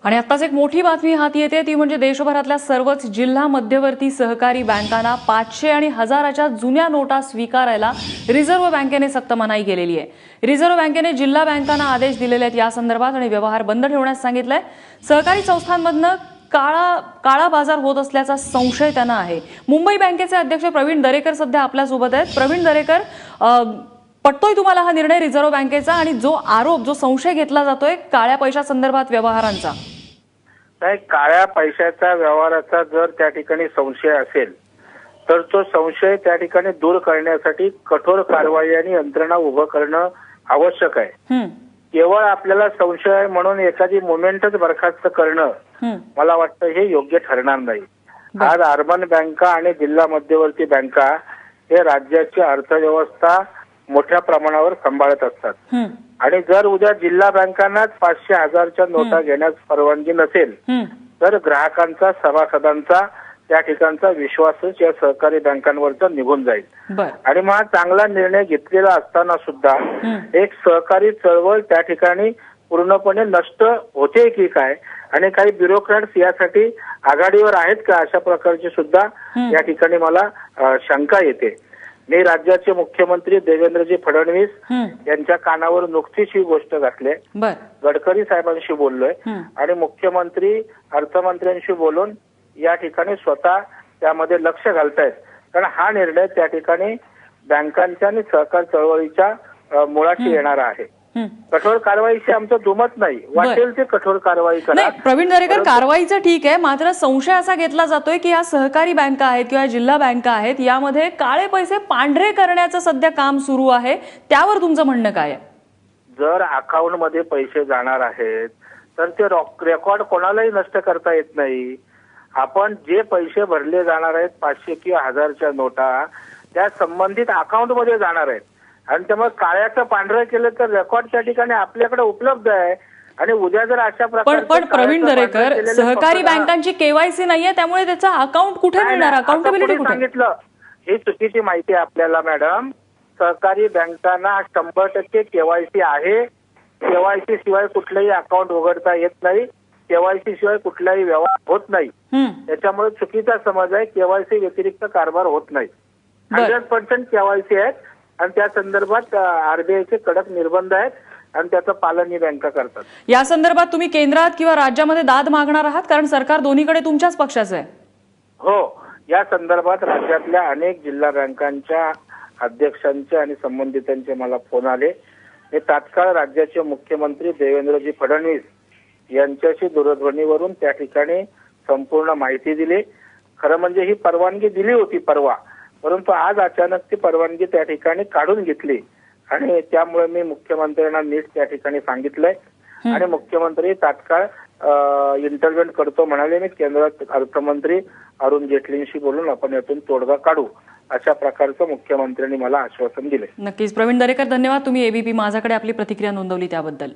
आणि आत्ताच एक मोठी बातमी हाती येते ती म्हणजे देशभरातल्या सर्वच जिल्हा मध्यवर्ती सहकारी बँकांना 500 आणि 1000च्या जुन्या नोटा स्वीकारायला रिझर्व्ह बँकेने सक्त मनाई केलेली आहे। रिझर्व्ह बँकेने जिल्हा बँकांना आदेश दिलेले आहेत या संदर्भात आणि व्यवहार बंद ठेवण्यास सांगितलंय। सहकारी संस्थांमधनं काळा बाजार होत असल्याचा संशय त्यांना आहे। मुंबई बँकेचे अध्यक्ष प्रवीण दरेकर सध्या आपल्या सोबत आहेत। प्रवीण दरेकर, पटतोय तुम्हाला हा निर्णय रिझर्व्ह बँकेचा आणि जो संशय घेतला जातोय काळ्या पैशा संदर्भात व्यवहारांचा? नाही, काळ्या पैशाच्या व्यवहाराचा जर त्या ठिकाणी संशय असेल तर तो संशय त्या ठिकाणी दूर करण्यासाठी कठोर कारवाई आणि यंत्रणा उभं करणं आवश्यक आहे। केवळ आपल्याला संशय म्हणून एखादी मुवमेंटच बरखास्त करणं मला वाटतं हे योग्य ठरणार नाही। आज अर्बन बँका आणि जिल्हा मध्यवर्ती बँका हे राज्याची अर्थव्यवस्था मोठ्या प्रमाणावर सांभाळत असतात आणि जर उद्या जिल्हा बँकांनाच 500 1000च्या नोटा घेण्यास परवानगी नसेल तर ग्राहकांचा सभासदांचा त्या ठिकाणचा विश्वासच या सहकारी बँकांवरचा निघून जाईल। आणि मग चांगला निर्णय घेतलेला असताना सुद्धा एक सहकारी चळवळ त्या ठिकाणी पूर्णपणे नष्ट होते की काय आणि काही ब्युरोक्रॅट्स यासाठी आघाडीवर आहेत का अशा प्रकारची सुद्धा या ठिकाणी मला शंका येते। मी राज्याचे मुख्यमंत्री देवेंद्रजी फडणवीस यांच्या कानावर नुकतीच ही गोष्ट घातली, गडकरी साहेबांशी बोललोय आणि मुख्यमंत्री अर्थमंत्र्यांशी बोलून या ठिकाणी स्वतः त्यामध्ये लक्ष घालतायत, कारण हा निर्णय त्या ठिकाणी बँकांच्या आणि सहकार चळवळीच्या मुळाशी येणारा आहे। कठोर कारवाईशी आमचं दुमत नाही, वाटेल ते कठोर कारवाई करा। प्रवीण दरेकर, कारवाईचं ठीक आहे, मात्र संशय असा घेतला जातोय की या सहकारी बँका आहेत किंवा जिल्हा बँका आहेत यामध्ये काळे पैसे पांढरे करण्याचं सध्या काम सुरू आहे, त्यावर तुमचं म्हणणं काय आहे? जर अकाउंट मध्ये पैसे जाणार आहेत तर ते रेकॉर्ड कोणालाही नष्ट करता येत नाही। आपण जे पैसे भरले जाणार आहेत 500 किंवा 1000च्या नोटा त्या संबंधित अकाउंट मध्ये जाणार आहेत आणि त्यामुळे काळ्याचं पांढरं केलं तर रेकॉर्ड त्या ठिकाणी आपल्याकडे उपलब्ध आहे आणि उद्या जर अशा प्रकारे पण प्रवीण दरेकर, सहकारी बँकांची केवायसी नाहीये त्यामुळे त्याचा अकाउंट कुठे मिळणार, अकाउंटेबिलिटी कुठे? सांगितलं ही चुकीची माहिती आपल्याला मॅडम। सहकारी बँकांना 100% केवायसी आहे, केवायसी शिवाय कुठलंही अकाउंट उघडता येत नाही, केवायसी शिवाय कुठलाही व्यवहार होत नाही। त्याच्यामुळे चुकीचा समज आहे, केवायसी व्यतिरिक्त कारभार होत नाही। 100% केवायसी आहेत आणि त्या संदर्भात आरबीआयचे कडक निर्बंध आहेत आणि त्याचं पालन ही बँका करतात। या संदर्भात तुम्ही केंद्रात किंवा राज्यामध्ये दाद मागणार आहात, कारण सरकार दोन्हीकडे तुमच्याच पक्षाचं आहे? हो, या संदर्भात राज्यातल्या अनेक जिल्हा बँकांच्या अध्यक्षांचे आणि संबंधितांचे मला फोन आले। मी तात्काळ राज्याचे मुख्यमंत्री देवेंद्रजी फडणवीस यांच्याशी दूरध्वनीवरून त्या ठिकाणी संपूर्ण माहिती दिली। खरं म्हणजे ही परवानगी दिली होती परवा, परंतु आज अचानक ती परवानगी त्या ठिकाणी काढून घेतली आणि त्यामुळे मी मुख्यमंत्र्यांना नीट त्या ठिकाणी सांगितलंय आणि मुख्यमंत्री तात्काळ इंटरव्हेंट करतो म्हणाले। मी केंद्रात अर्थमंत्री अरुण जेटलींशी बोलून आपण यातून तोडगा काढू अशा प्रकारचं मुख्यमंत्र्यांनी मला आश्वासन दिले। नक्कीच प्रवीण दरेकर, धन्यवाद, तुम्ही एबीपी माझाकडे आपली प्रतिक्रिया नोंदवली त्याबद्दल।